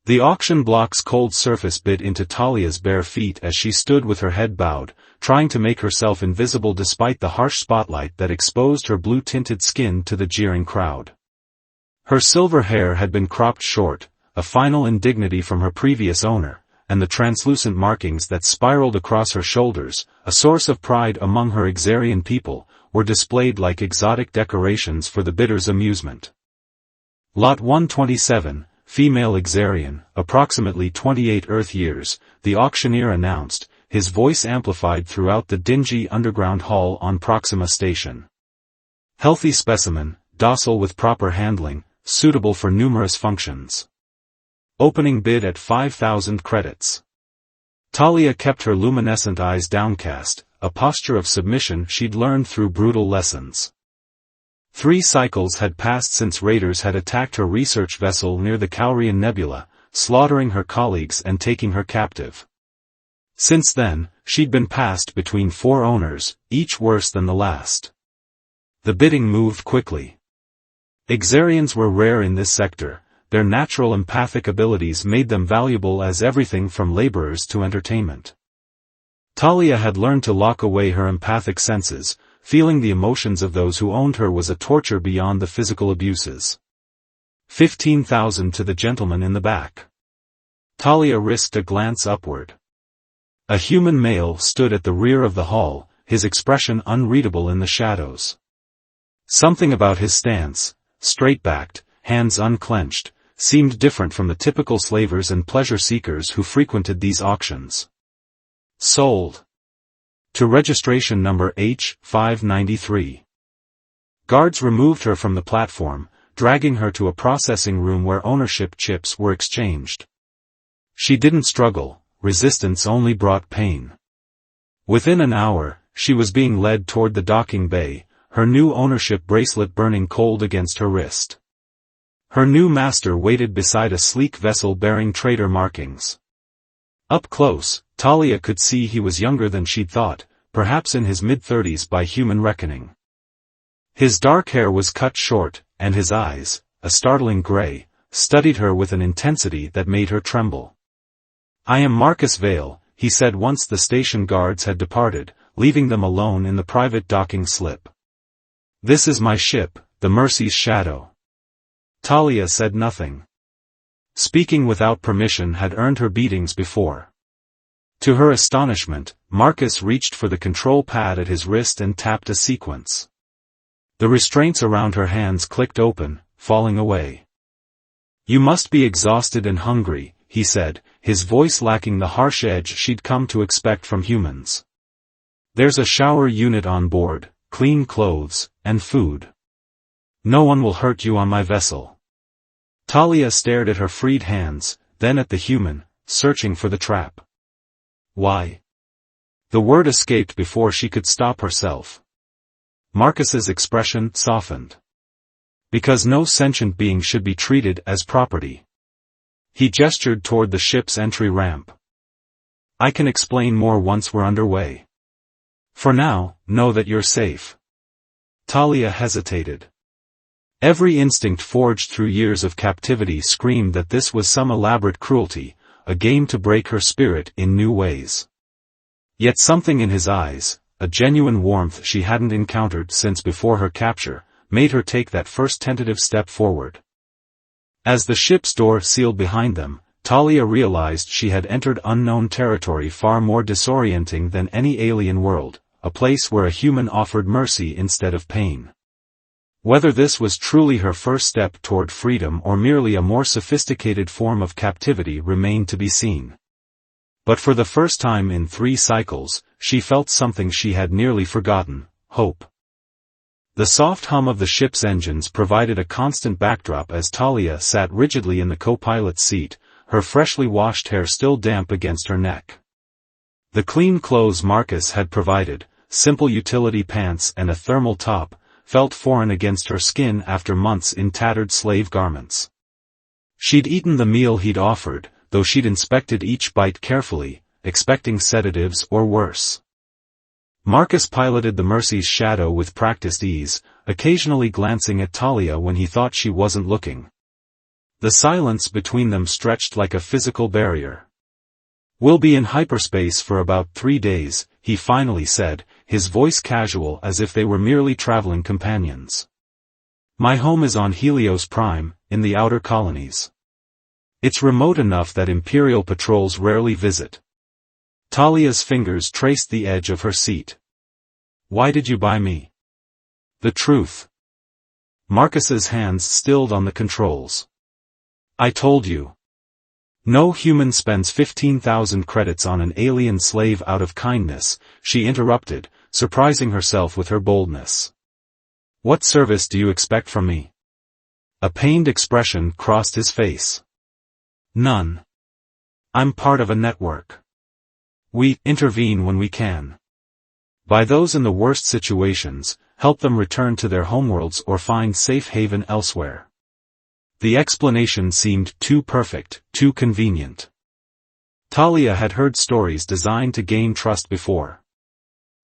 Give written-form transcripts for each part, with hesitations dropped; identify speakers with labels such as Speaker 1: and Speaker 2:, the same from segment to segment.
Speaker 1: The auction block's cold surface bit into Talia's bare feet as she stood with her head bowed, trying to make herself invisible despite the harsh spotlight that exposed her blue-tinted skin to the jeering crowd. Her silver hair had been cropped short, a final indignity from her previous owner, and the translucent markings that spiraled across her shoulders, a source of pride among her Exarian people, were displayed like exotic decorations for the bidder's amusement. Lot 127, female Exarian, approximately 28 Earth years, the auctioneer announced, his voice amplified throughout the dingy underground hall on Proxima Station. Healthy specimen, docile with proper handling, suitable for numerous functions. Opening bid at 5,000 credits. Talia kept her luminescent eyes downcast, a posture of submission she'd learned through brutal lessons. 3 cycles had passed since raiders had attacked her research vessel near the Caurian Nebula, slaughtering her colleagues and taking her captive. Since then, she'd been passed between 4 owners, each worse than the last. The bidding moved quickly. Exarians were rare in this sector, their natural empathic abilities made them valuable as everything from laborers to entertainment. Talia had learned to lock away her empathic senses, feeling the emotions of those who owned her was a torture beyond the physical abuses. 15,000 to the gentleman in the back. Talia risked a glance upward. A human male stood at the rear of the hall, his expression unreadable in the shadows. Something about his stance, straight-backed, hands unclenched, seemed different from the typical slavers and pleasure-seekers who frequented these auctions. Sold. To registration number H593. Guards removed her from the platform, dragging her to a processing room where ownership chips were exchanged. She didn't struggle, resistance only brought pain. Within an hour, she was being led toward the docking bay, her new ownership bracelet burning cold against her wrist. Her new master waited beside a sleek vessel bearing trader markings. Up close, Talia could see he was younger than she'd thought, perhaps in his mid-30s by human reckoning. His dark hair was cut short, and his eyes, a startling gray, studied her with an intensity that made her tremble. "I am Marcus Vale," he said once the station guards had departed, leaving them alone in the private docking slip. "This is my ship, the Mercy's Shadow." Talia said nothing. Speaking without permission had earned her beatings before. To her astonishment, Marcus reached for the control pad at his wrist and tapped a sequence. The restraints around her hands clicked open, falling away. "You must be exhausted and hungry," he said, his voice lacking the harsh edge she'd come to expect from humans. "There's a shower unit on board, clean clothes, and food. No one will hurt you on my vessel." Talia stared at her freed hands, then at the human, searching for the trap. "Why?" The word escaped before she could stop herself. Marcus's expression softened. "Because no sentient being should be treated as property." He gestured toward the ship's entry ramp. "I can explain more once we're underway. For now, know that you're safe." Talia hesitated. Every instinct forged through years of captivity screamed that this was some elaborate cruelty, a game to break her spirit in new ways. Yet something in his eyes, a genuine warmth she hadn't encountered since before her capture, made her take that first tentative step forward. As the ship's door sealed behind them, Talia realized she had entered unknown territory far more disorienting than any alien world, a place where a human offered mercy instead of pain. Whether this was truly her first step toward freedom or merely a more sophisticated form of captivity remained to be seen. But for the first time in 3 cycles, she felt something she had nearly forgotten: hope. The soft hum of the ship's engines provided a constant backdrop as Talia sat rigidly in the co-pilot's seat, her freshly washed hair still damp against her neck. The clean clothes Marcus had provided, simple utility pants and a thermal top, felt foreign against her skin after months in tattered slave garments. She'd eaten the meal he'd offered, though she'd inspected each bite carefully, expecting sedatives or worse. Marcus piloted the Mercy's Shadow with practiced ease, occasionally glancing at Talia when he thought she wasn't looking. The silence between them stretched like a physical barrier. "We'll be in hyperspace for about 3 days, he finally said, his voice casual as if they were merely traveling companions. "My home is on Helios Prime, in the outer colonies. It's remote enough that Imperial patrols rarely visit." Talia's fingers traced the edge of her seat. "Why did you buy me?" "The truth." Marcus's hands stilled on the controls. "I told you. No human spends 15,000 credits on an alien slave out of kindness," she interrupted, surprising herself with her boldness. "What service do you expect from me?" A pained expression crossed his face. "None. I'm part of a network. We intervene when we can. By those in the worst situations, help them return to their homeworlds or find safe haven elsewhere." The explanation seemed too perfect, too convenient. Talia had heard stories designed to gain trust before.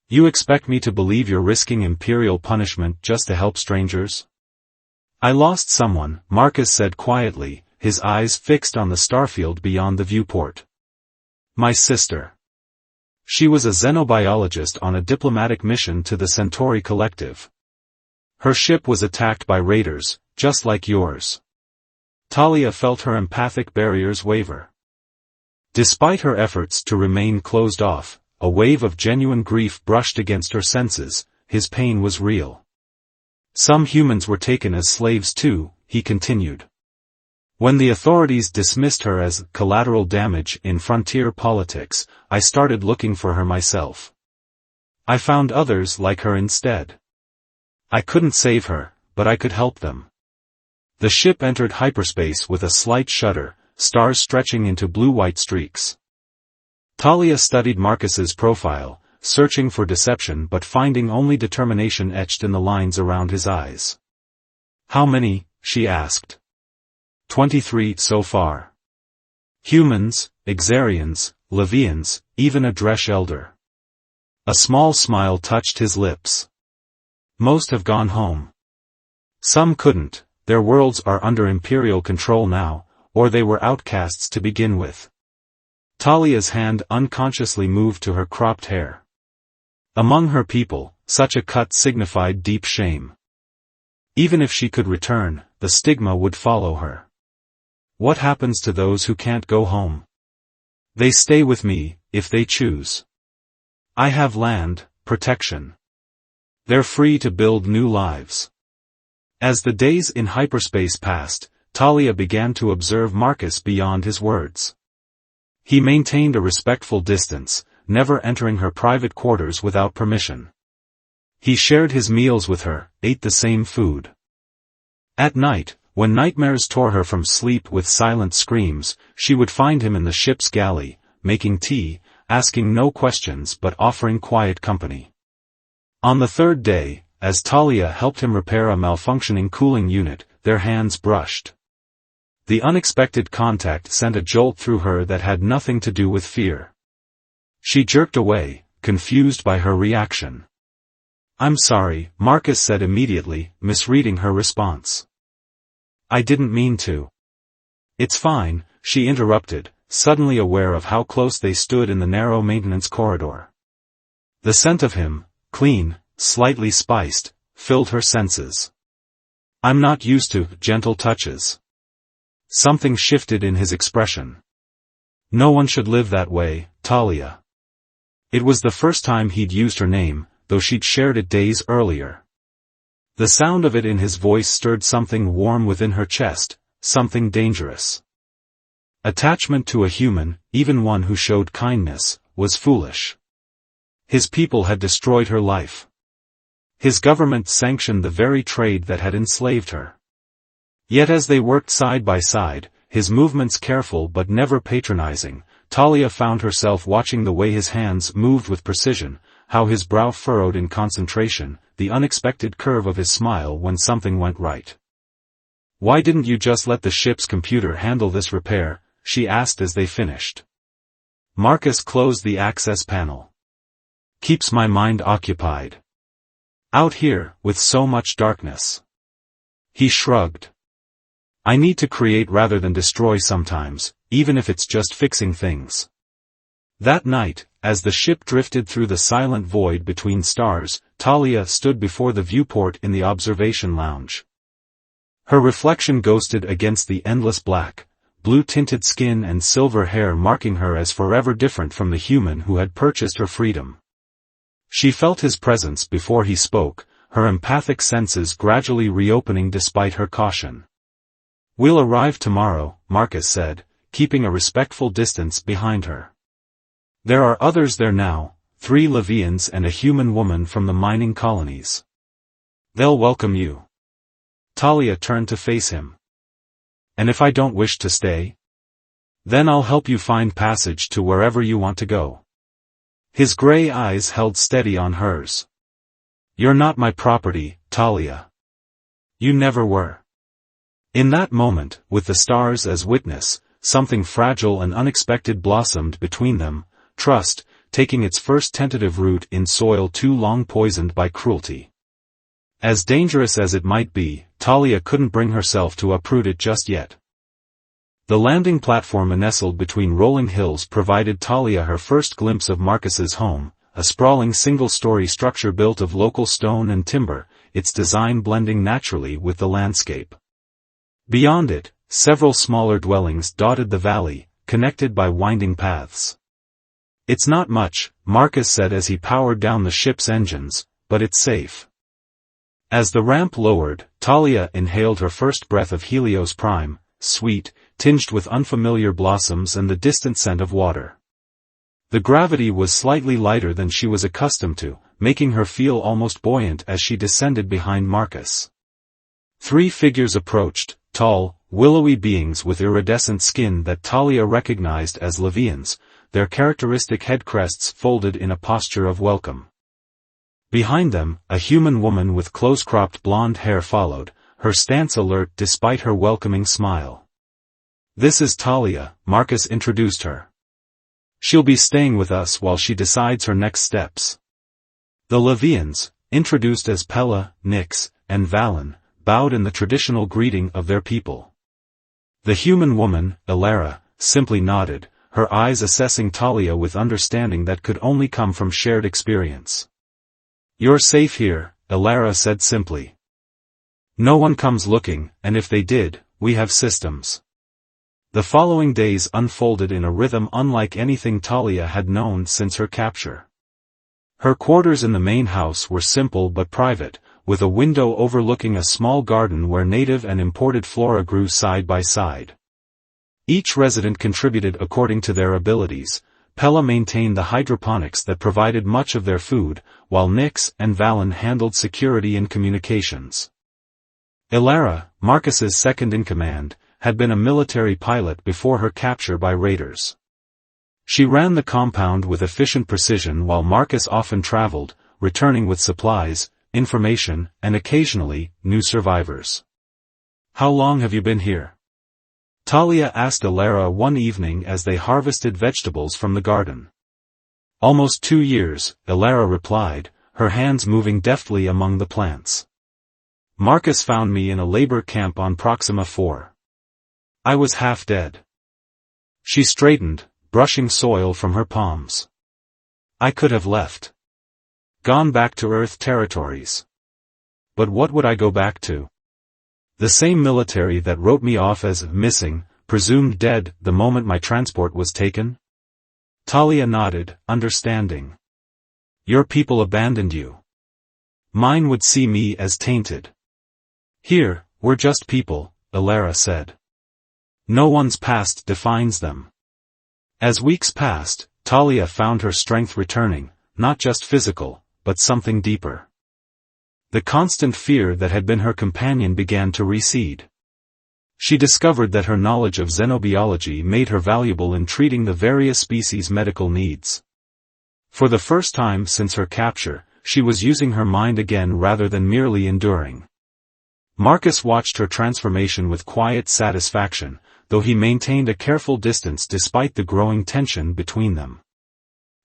Speaker 1: "You expect me to believe you're risking Imperial punishment just to help strangers?" "I lost someone," Marcus said quietly, his eyes fixed on the starfield beyond the viewport. "My sister. She was a xenobiologist on a diplomatic mission to the Centauri Collective. Her ship was attacked by raiders, just like yours." Talia felt her empathic barriers waver. Despite her efforts to remain closed off, a wave of genuine grief brushed against her senses. His pain was real. "Some humans were taken as slaves too," he continued. "When the authorities dismissed her as collateral damage in frontier politics, I started looking for her myself. I found others like her instead. I couldn't save her, but I could help them." The ship entered hyperspace with a slight shudder, stars stretching into blue-white streaks. Talia studied Marcus's profile, searching for deception but finding only determination etched in the lines around his eyes. "How many?" she asked. 23 so far. Humans, Exarians, Levians, even a Dresh elder." A small smile touched his lips. "Most have gone home. Some couldn't. Their worlds are under Imperial control now, or they were outcasts to begin with." Talia's hand unconsciously moved to her cropped hair. Among her people, such a cut signified deep shame. Even if she could return, the stigma would follow her. "What happens to those who can't go home?" "They stay with me, if they choose. I have land, protection. They're free to build new lives." As the days in hyperspace passed, Talia began to observe Marcus beyond his words. He maintained a respectful distance, never entering her private quarters without permission. He shared his meals with her, ate the same food. At night, when nightmares tore her from sleep with silent screams, she would find him in the ship's galley, making tea, asking no questions but offering quiet company. On the third day, as Talia helped him repair a malfunctioning cooling unit, their hands brushed. The unexpected contact sent a jolt through her that had nothing to do with fear. She jerked away, confused by her reaction. "I'm sorry," Marcus said immediately, misreading her response. "I didn't mean to." "It's fine," she interrupted, suddenly aware of how close they stood in the narrow maintenance corridor. The scent of him, clean, slightly spiced, filled her senses. "I'm not used to gentle touches." Something shifted in his expression. "No one should live that way, Talia." It was the first time he'd used her name, though she'd shared it days earlier. The sound of it in his voice stirred something warm within her chest, something dangerous. Attachment to a human, even one who showed kindness, was foolish. His people had destroyed her life. His government sanctioned the very trade that had enslaved her. Yet as they worked side by side, his movements careful but never patronizing, Talia found herself watching the way his hands moved with precision, how his brow furrowed in concentration, the unexpected curve of his smile when something went right. "Why didn't you just let the ship's computer handle this repair?" she asked as they finished. Marcus closed the access panel. "Keeps my mind occupied. Out here, with so much darkness." He shrugged. I need to create rather than destroy sometimes, even if it's just fixing things. That night, as the ship drifted through the silent void between stars, Talia stood before the viewport in the observation lounge. Her reflection ghosted against the endless black, blue-tinted skin and silver hair, marking her as forever different from the human who had purchased her freedom. She felt his presence before he spoke, her empathic senses gradually reopening despite her caution. "We'll arrive tomorrow," Marcus said, keeping a respectful distance behind her. "There are others there now, 3 Levians and a human woman from the mining colonies. They'll welcome you." Talia turned to face him. "And if I don't wish to stay? Then I'll help you find passage to wherever you want to go." His gray eyes held steady on hers. "You're not my property, Talia. You never were." In that moment, with the stars as witness, something fragile and unexpected blossomed between them, trust, taking its first tentative root in soil too long poisoned by cruelty. As dangerous as it might be, Talia couldn't bring herself to uproot it just yet. The landing platform nestled between rolling hills provided Talia her first glimpse of Marcus's home, a sprawling single-story structure built of local stone and timber, its design blending naturally with the landscape. Beyond it, several smaller dwellings dotted the valley, connected by winding paths. "It's not much," Marcus said as he powered down the ship's engines, "but it's safe." As the ramp lowered, Talia inhaled her first breath of Helios Prime, sweet, tinged with unfamiliar blossoms and the distant scent of water. The gravity was slightly lighter than she was accustomed to, making her feel almost buoyant as she descended behind Marcus. 3 figures approached, tall, willowy beings with iridescent skin that Talia recognized as Levians, their characteristic head crests folded in a posture of welcome. Behind them, a human woman with close-cropped blonde hair followed, her stance alert despite her welcoming smile. "This is Talia," Marcus introduced her. "She'll be staying with us while she decides her next steps." The Levians, introduced as Pella, Nyx, and Valen, bowed in the traditional greeting of their people. The human woman, Elara, simply nodded, her eyes assessing Talia with understanding that could only come from shared experience. "You're safe here," Elara said simply. "No one comes looking, and if they did, we have systems." The following days unfolded in a rhythm unlike anything Talia had known since her capture. Her quarters in the main house were simple but private, with a window overlooking a small garden where native and imported flora grew side by side. Each resident contributed according to their abilities. Pella maintained the hydroponics that provided much of their food, while Nyx and Valen handled security and communications. Elara, Marcus's second-in-command, had been a military pilot before her capture by raiders. She ran the compound with efficient precision while Marcus often traveled, returning with supplies, information, and occasionally, new survivors. "How long have you been here?" Talia asked Elara one evening as they harvested vegetables from the garden. "Almost 2 years," Elara replied, her hands moving deftly among the plants. "Marcus found me in a labor camp on Proxima 4. I was half dead." She straightened, brushing soil from her palms. "I could have left. Gone back to Earth territories. But what would I go back to? The same military that wrote me off as missing, presumed dead, the moment my transport was taken?" Talia nodded, understanding. "Your people abandoned you. Mine would see me as tainted." "Here, we're just people," Elara said. "No one's past defines them." As weeks passed, Talia found her strength returning, not just physical, but something deeper. The constant fear that had been her companion began to recede. She discovered that her knowledge of xenobiology made her valuable in treating the various species' medical needs. For the first time since her capture, she was using her mind again rather than merely enduring. Marcus watched her transformation with quiet satisfaction, though he maintained a careful distance despite the growing tension between them.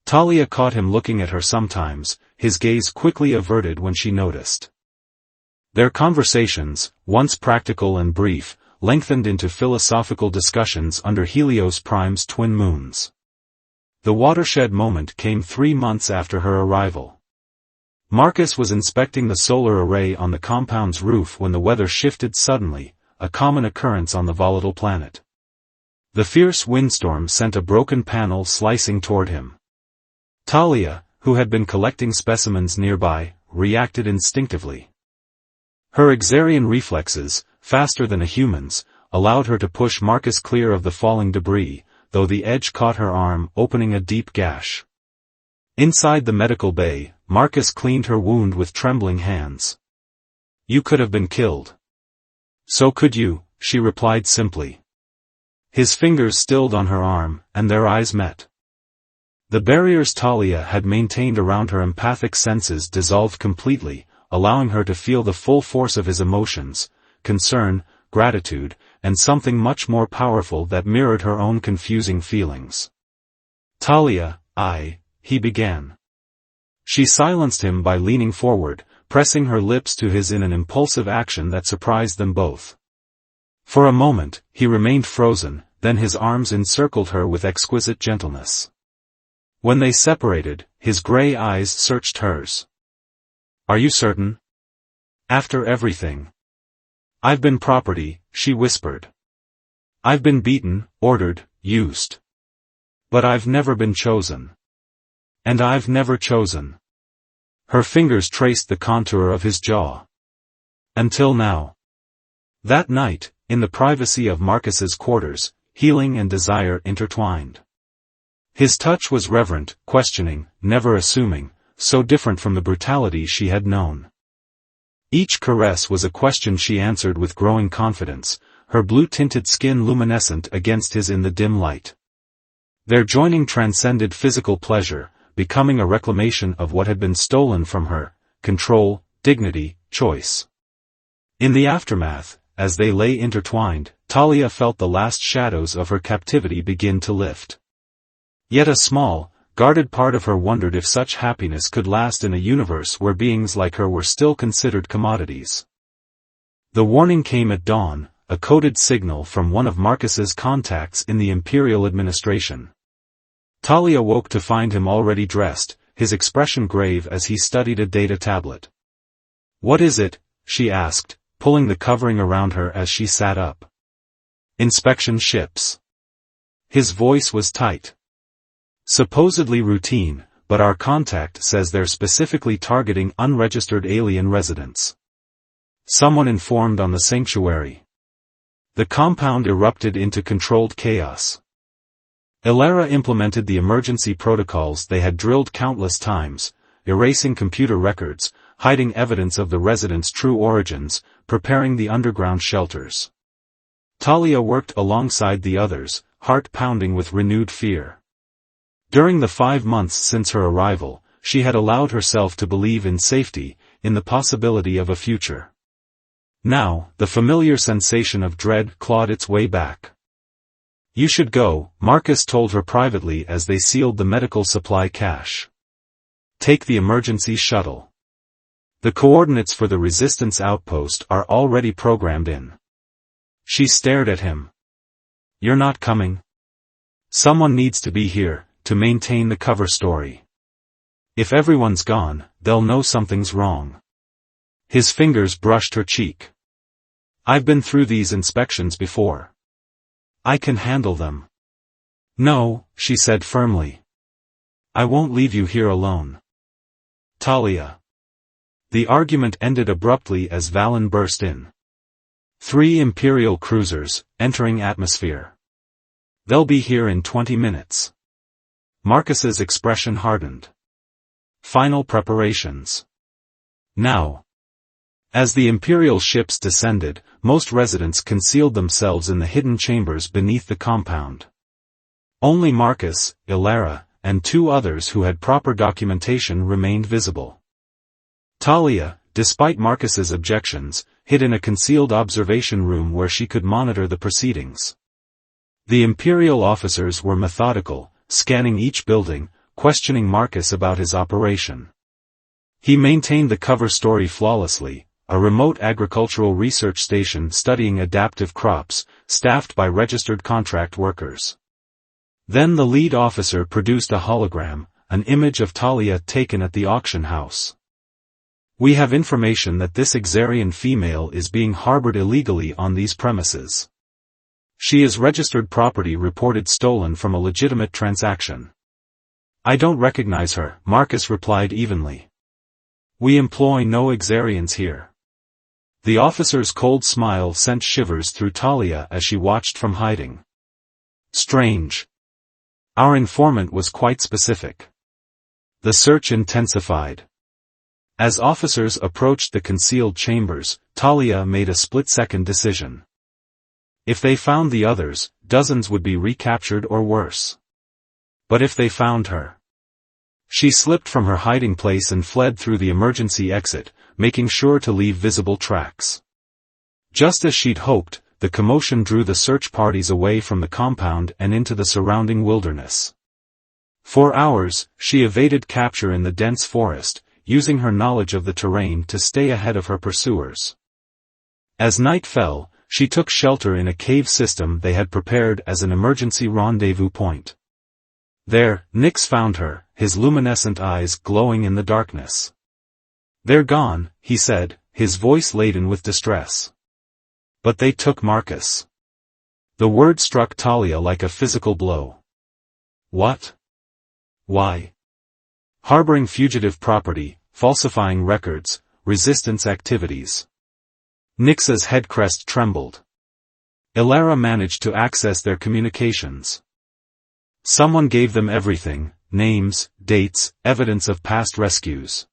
Speaker 1: Talia caught him looking at her sometimes, his gaze quickly averted when she noticed. Their conversations, once practical and brief, lengthened into philosophical discussions under Helios Prime's twin moons. The watershed moment came 3 months after her arrival. Marcus was inspecting the solar array on the compound's roof when the weather shifted suddenly, a common occurrence on the volatile planet. The fierce windstorm sent a broken panel slicing toward him. Talia, who had been collecting specimens nearby, reacted instinctively. Her Xarian reflexes, faster than a human's, allowed her to push Marcus clear of the falling debris, though the edge caught her arm, opening a deep gash. Inside the medical bay, Marcus cleaned her wound with trembling hands. "You could have been killed." "So could you," she replied simply. His fingers stilled on her arm, and their eyes met. The barriers Talia had maintained around her empathic senses dissolved completely, allowing her to feel the full force of his emotions, concern, gratitude, and something much more powerful that mirrored her own confusing feelings. "Talia, he began. She silenced him by leaning forward, pressing her lips to his in an impulsive action that surprised them both. For a moment, he remained frozen, then his arms encircled her with exquisite gentleness. When they separated, his gray eyes searched hers. "Are you certain? After everything?" "I've been property," she whispered. "I've been beaten, ordered, used. But I've never been chosen. And I've never chosen." Her fingers traced the contour of his jaw. "Until now." That night, in the privacy of Marcus's quarters, healing and desire intertwined. His touch was reverent, questioning, never assuming, so different from the brutality she had known. Each caress was a question she answered with growing confidence, her blue-tinted skin luminescent against his in the dim light. Their joining transcended physical pleasure, becoming a reclamation of what had been stolen from her: control, dignity, choice. In the aftermath, as they lay intertwined, Talia felt the last shadows of her captivity begin to lift. Yet a small, guarded part of her wondered if such happiness could last in a universe where beings like her were still considered commodities. The warning came at dawn, a coded signal from one of Marcus's contacts in the Imperial administration. Talia woke to find him already dressed, his expression grave as he studied a data tablet. "What is it?" she asked, pulling the covering around her as she sat up. "Inspection ships." His voice was tight. "Supposedly routine, but our contact says they're specifically targeting unregistered alien residents. Someone informed on the sanctuary." The compound erupted into controlled chaos. Illyra implemented the emergency protocols they had drilled countless times, erasing computer records, hiding evidence of the residents' true origins, preparing the underground shelters. Talia worked alongside the others, heart pounding with renewed fear. During the 5 months since her arrival, she had allowed herself to believe in safety, in the possibility of a future. Now, the familiar sensation of dread clawed its way back. "You should go," Marcus told her privately as they sealed the medical supply cache. "Take the emergency shuttle. The coordinates for the resistance outpost are already programmed in." She stared at him. "You're not coming?" "Someone needs to be here, to maintain the cover story. If everyone's gone, they'll know something's wrong." His fingers brushed her cheek. "I've been through these inspections before. I can handle them." "No," she said firmly. "I won't leave you here alone." "Talia." The argument ended abruptly as Valen burst in. 3 Imperial cruisers, entering atmosphere. "They'll be here in 20 minutes. Marcus's expression hardened. "Final preparations. Now." As the Imperial ships descended, most residents concealed themselves in the hidden chambers beneath the compound. Only Marcus, Illyra, and 2 others who had proper documentation remained visible. Talia, despite Marcus's objections, hid in a concealed observation room where she could monitor the proceedings. The Imperial officers were methodical, scanning each building, questioning Marcus about his operation. He maintained the cover story flawlessly, a remote agricultural research station studying adaptive crops, staffed by registered contract workers. Then the lead officer produced a hologram, an image of Talia taken at the auction house. We have information that this Xarian female is being harbored illegally on these premises. She is registered property reported stolen from a legitimate transaction. I don't recognize her, Marcus replied evenly. We employ no Xarians here. The officer's cold smile sent shivers through Talia as she watched from hiding. Strange. Our informant was quite specific. The search intensified. As officers approached the concealed chambers, Talia made a split-second decision. If they found the others, dozens would be recaptured or worse. But if they found her? She slipped from her hiding place and fled through the emergency exit, making sure to leave visible tracks. Just as she'd hoped, the commotion drew the search parties away from the compound and into the surrounding wilderness. For hours, she evaded capture in the dense forest, using her knowledge of the terrain to stay ahead of her pursuers. As night fell, she took shelter in a cave system they had prepared as an emergency rendezvous point. There, Nix found her, his luminescent eyes glowing in the darkness. They're gone, he said, his voice laden with distress. But they took Marcus. The word struck Talia like a physical blow. What? Why? Harboring fugitive property, falsifying records, resistance activities. Nix's head crest trembled. Ilara managed to access their communications. Someone gave them everything, names, dates, evidence of past rescues.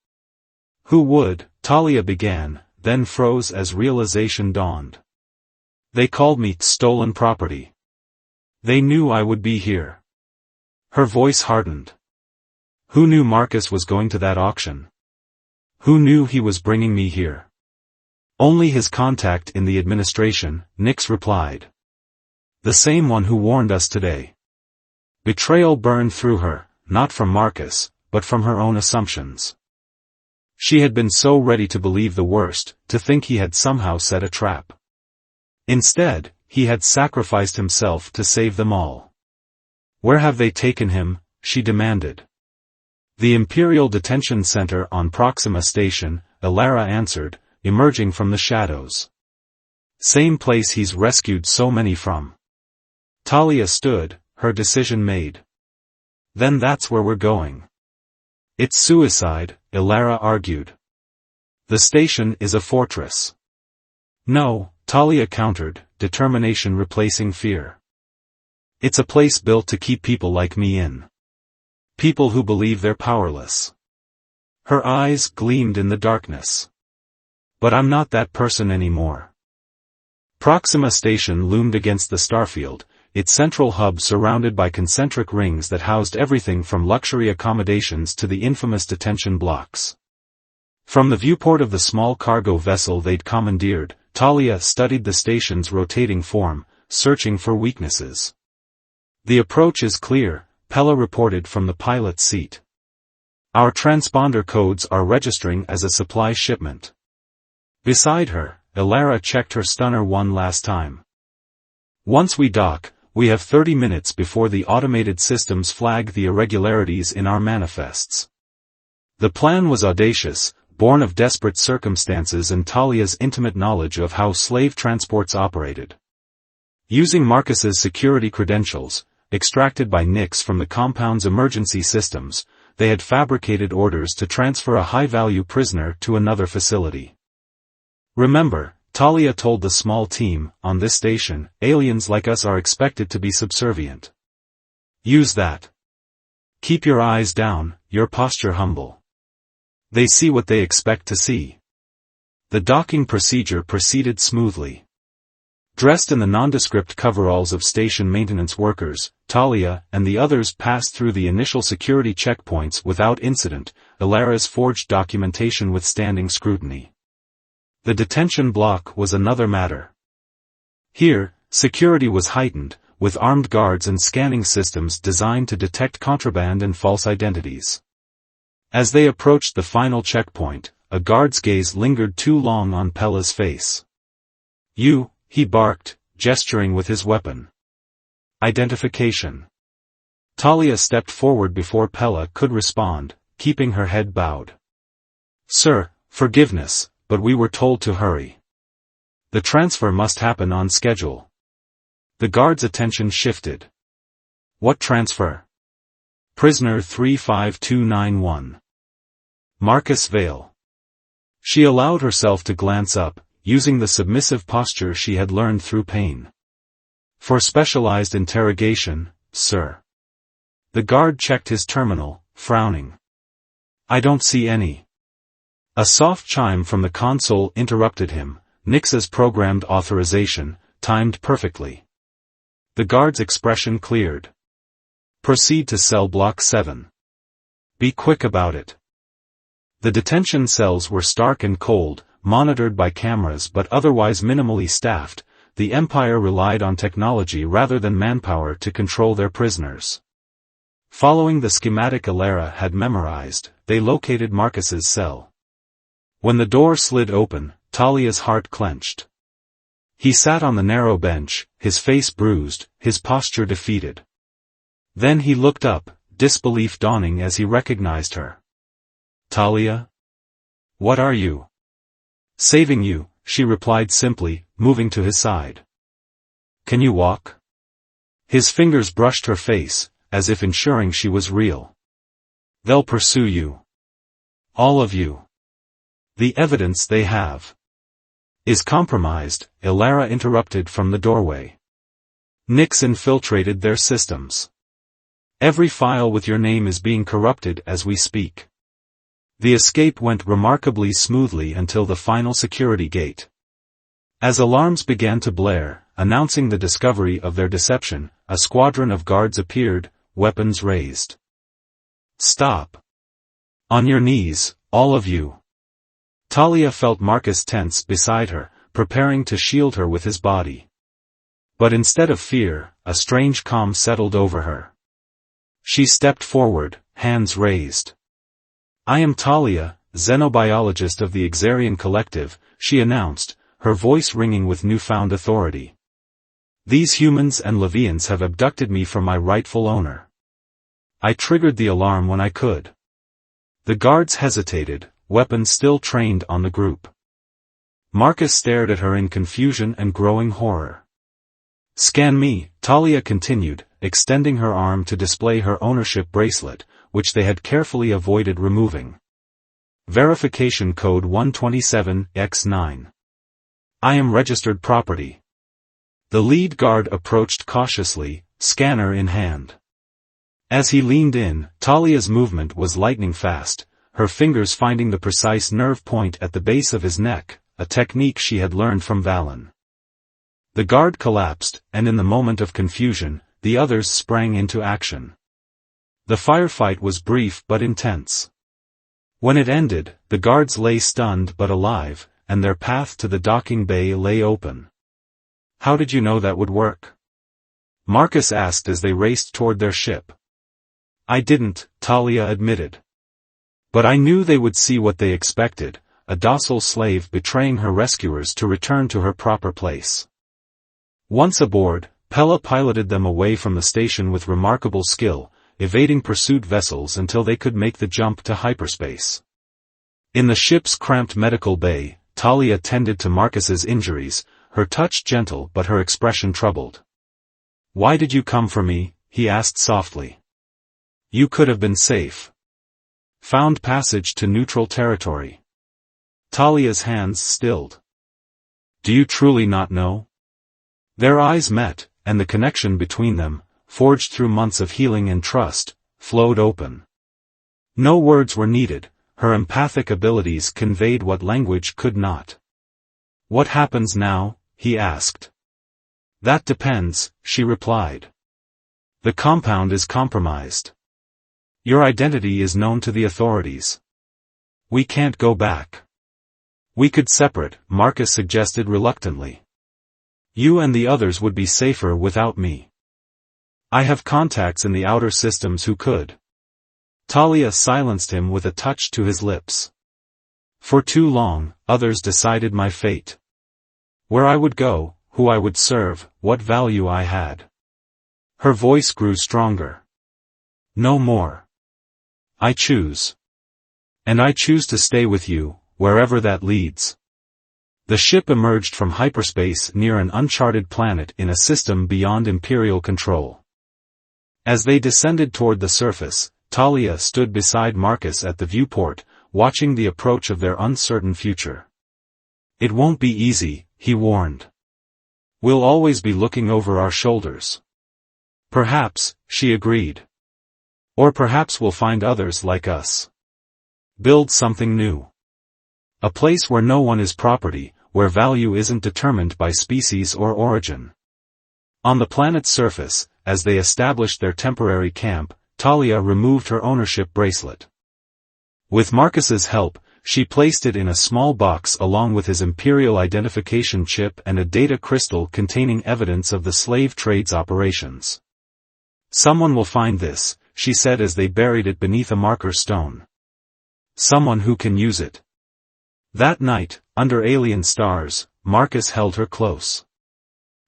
Speaker 1: Who would? Talia began, then froze as realization dawned. They called me stolen property. They knew I would be here. Her voice hardened. Who knew Marcus was going to that auction? Who knew he was bringing me here? Only his contact in the administration, Nix replied. The same one who warned us today. Betrayal burned through her, not from Marcus, but from her own assumptions. She had been so ready to believe the worst, to think he had somehow set a trap. Instead, he had sacrificed himself to save them all. Where have they taken him? She demanded. The Imperial Detention Center on Proxima Station, Ilara answered, emerging from the shadows. Same place he's rescued so many from. Talia stood, her decision made. Then that's where we're going. It's suicide, Ilara argued. The station is a fortress. No, Talia countered, determination replacing fear. It's a place built to keep people like me in. People who believe they're powerless. Her eyes gleamed in the darkness. But I'm not that person anymore. Proxima Station loomed against the starfield, its central hub surrounded by concentric rings that housed everything from luxury accommodations to the infamous detention blocks. From the viewport of the small cargo vessel they'd commandeered, Talia studied the station's rotating form, searching for weaknesses. The approach is clear, Pella reported from the pilot's seat. Our transponder codes are registering as a supply shipment. Beside her, Ilara checked her stunner one last time. Once we dock, we have 30 minutes before the automated systems flag the irregularities in our manifests. The plan was audacious, born of desperate circumstances and Talia's intimate knowledge of how slave transports operated. Using Marcus's security credentials, extracted by Nix from the compound's emergency systems, they had fabricated orders to transfer a high-value prisoner to another facility. Remember, Talia told the small team, on this station, aliens like us are expected to be subservient. Use that. Keep your eyes down, your posture humble. They see what they expect to see. The docking procedure proceeded smoothly. Dressed in the nondescript coveralls of station maintenance workers, Talia and the others passed through the initial security checkpoints without incident, Ilara's forged documentation withstanding scrutiny. The detention block was another matter. Here, security was heightened, with armed guards and scanning systems designed to detect contraband and false identities. As they approached the final checkpoint, a guard's gaze lingered too long on Pella's face. "You," he barked, gesturing with his weapon. "Identification." Talia stepped forward before Pella could respond, keeping her head bowed. "Sir, forgiveness, but we were told to hurry. The transfer must happen on schedule." The guard's attention shifted. "What transfer?" "Prisoner 35291. Marcus Vale." She allowed herself to glance up, using the submissive posture she had learned through pain. "For specialized interrogation, sir." The guard checked his terminal, frowning. "I don't see any." A soft chime from the console interrupted him, Nix's programmed authorization, timed perfectly. The guard's expression cleared. "Proceed to cell block 7. Be quick about it." The detention cells were stark and cold, monitored by cameras but otherwise minimally staffed. The Empire relied on technology rather than manpower to control their prisoners. Following the schematic Alara had memorized, they located Marcus's cell. When the door slid open, Talia's heart clenched. He sat on the narrow bench, his face bruised, his posture defeated. Then he looked up, disbelief dawning as he recognized her. "Talia? What are you?" "Saving you," she replied simply, moving to his side. "Can you walk?" His fingers brushed her face, as if ensuring she was real. "They'll pursue you. All of you. The evidence they have is compromised," Ilara interrupted from the doorway. "Nix infiltrated their systems. Every file with your name is being corrupted as we speak." The escape went remarkably smoothly until the final security gate. As alarms began to blare, announcing the discovery of their deception, a squadron of guards appeared, weapons raised. "Stop. On your knees, all of you." Talia felt Marcus tense beside her, preparing to shield her with his body. But instead of fear, a strange calm settled over her. She stepped forward, hands raised. "I am Talia, xenobiologist of the Exarian Collective," she announced, her voice ringing with newfound authority. "These humans and Levians have abducted me from my rightful owner. I triggered the alarm when I could." The guards hesitated, weapons still trained on the group. Marcus stared at her in confusion and growing horror. "Scan me," Talia continued, extending her arm to display her ownership bracelet, which they had carefully avoided removing. "Verification code 127X9. I am registered property." The lead guard approached cautiously, scanner in hand. As he leaned in, Talia's movement was lightning fast, her fingers finding the precise nerve point at the base of his neck, a technique she had learned from Valen. The guard collapsed, and in the moment of confusion, the others sprang into action. The firefight was brief but intense. When it ended, the guards lay stunned but alive, and their path to the docking bay lay open. "How did you know that would work?" Marcus asked as they raced toward their ship. "I didn't," Talia admitted. "But I knew they would see what they expected, a docile slave betraying her rescuers to return to her proper place." Once aboard, Pella piloted them away from the station with remarkable skill, evading pursuit vessels until they could make the jump to hyperspace. In the ship's cramped medical bay, Talia tended to Marcus's injuries, her touch gentle but her expression troubled. "Why did you come for me?" he asked softly. "You could have been safe. Found passage to neutral territory." Talia's hands stilled. "Do you truly not know?" Their eyes met, and the connection between them, forged through months of healing and trust, flowed open. No words were needed, her empathic abilities conveyed what language could not. "What happens now?" he asked. "That depends," she replied. "The compound is compromised. Your identity is known to the authorities. We can't go back." "We could separate," Marcus suggested reluctantly. "You and the others would be safer without me. I have contacts in the outer systems who could." Talia silenced him with a touch to his lips. For too long, others decided my fate. Where I would go, who I would serve, what value I had. Her voice grew stronger. No more. I choose. And I choose to stay with you, wherever that leads. The ship emerged from hyperspace near an uncharted planet in a system beyond Imperial control. As they descended toward the surface, Talia stood beside Marcus at the viewport, watching the approach of their uncertain future. It won't be easy, he warned. We'll always be looking over our shoulders. Perhaps, she agreed. Or perhaps we'll find others like us. Build something new. A place where no one is property, where value isn't determined by species or origin. On the planet's surface, as they established their temporary camp, Talia removed her ownership bracelet. With Marcus's help, she placed it in a small box along with his Imperial identification chip and a data crystal containing evidence of the slave trade's operations. Someone will find this, she said as they buried it beneath a marker stone. Someone who can use it. That night, under alien stars, Marcus held her close.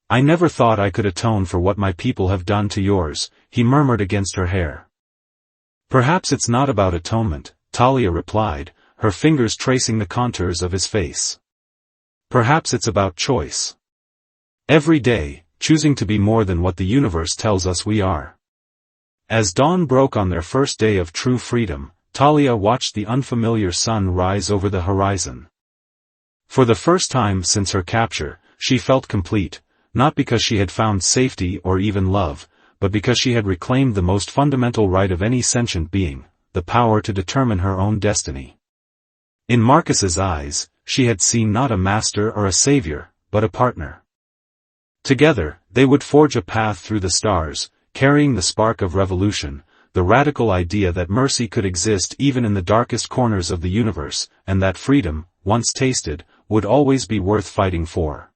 Speaker 1: I never thought I could atone for what my people have done to yours, he murmured against her hair. Perhaps it's not about atonement, Talia replied, her fingers tracing the contours of his face. Perhaps it's about choice. Every day, choosing to be more than what the universe tells us we are. As dawn broke on their first day of true freedom, Talia watched the unfamiliar sun rise over the horizon. For the first time since her capture, she felt complete, not because she had found safety or even love, but because she had reclaimed the most fundamental right of any sentient being, the power to determine her own destiny. In Marcus's eyes, she had seen not a master or a savior, but a partner. Together, they would forge a path through the stars, carrying the spark of revolution, the radical idea that mercy could exist even in the darkest corners of the universe, and that freedom, once tasted, would always be worth fighting for.